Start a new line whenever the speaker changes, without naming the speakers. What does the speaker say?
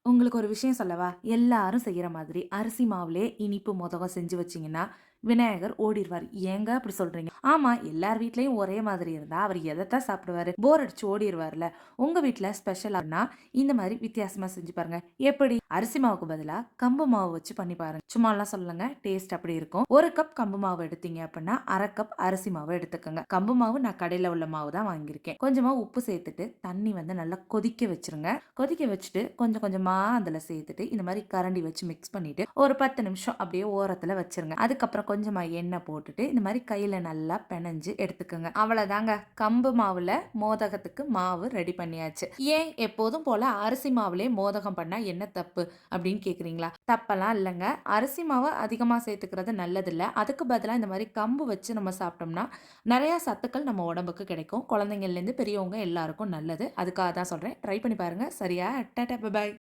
உங்களுக்கு ஒரு விஷயம் சொல்லவா? எல்லாரும் செய்யற மாதிரி அரிசி மாவுலயே இனிப்பு மொதகம் செஞ்சு வச்சீங்கன்னா, விநாயகர் ஓடிருவாரு. ஏங்க அப்படி சொல்றீங்க? ஆமா, எல்லார் வீட்லயும் ஒரே மாதிரி இருந்தா அவர் எதத்தான் சாப்பிடுவாரு? போர் அடிச்சு ஓடிருவார்ல. உங்க வீட்ல ஸ்பெஷலானா இந்த மாரி வித்தியாசமா செஞ்சு பாருங்க. எப்படி? அரிசி மாவுக்கு பதிலா கம்பு மாவு வச்சு பண்ணி பாருங்க. சும்மாலாம் சொல்லலங்க. டேஸ்ட் அப்படி இருக்கும். 1 கப் கம்பு மாவு எடுத்தீங்க அப்படின்னா, 1/2 கப் அரிசி மாவு எடுத்துக்கங்க. கம்பு மாவு நான் கடையில உள்ள மாவு தான் வாங்கியிருக்கேன். கொஞ்சமா உப்பு சேர்த்துட்டு தண்ணி வந்து நல்லா கொதிக்க வச்சுருங்க. கொதிக்க வச்சுட்டு கொஞ்சம் கொஞ்சமா அதில சேர்த்துட்டு இந்த மாதிரி கரண்டி வச்சு மிக்ஸ் பண்ணிட்டு ஒரு 10 நிமிஷம் அப்படியே ஓரத்துல வச்சிருங்க. அதுக்கப்புறம் கொஞ்சமா எண்ணெய் போட்டுட்டு இந்த மாதிரி கையில நல்லா பெனஞ்சு எடுத்துக்கோங்க. அவ்வளவுதாங்க, கம்பு மாவுல மோதகத்துக்கு மாவு ரெடி பண்ணியாச்சு. ஏன் எப்போதும் போல அரிசி மாவுலே மோதகம் பண்ணா என்ன தப்பு அப்படின்னு கேக்குறீங்களா? தப்பெல்லாம் இல்லைங்க. அரிசி மாவு அதிகமா சேர்த்துக்கிறது நல்லது இல்ல. அதுக்கு பதிலா இந்த மாதிரி கம்பு வச்சு நம்ம சாப்பிட்டோம்னா நிறைய சத்துக்கள் நம்ம உடம்புக்கு கிடைக்கும். குழந்தைங்கள்ல இருந்து பெரியவங்க எல்லாருக்கும் நல்லது. அதுக்காக தான் சொல்றேன். ட்ரை பண்ணி பாருங்க. சரியா? Tata, bye bye.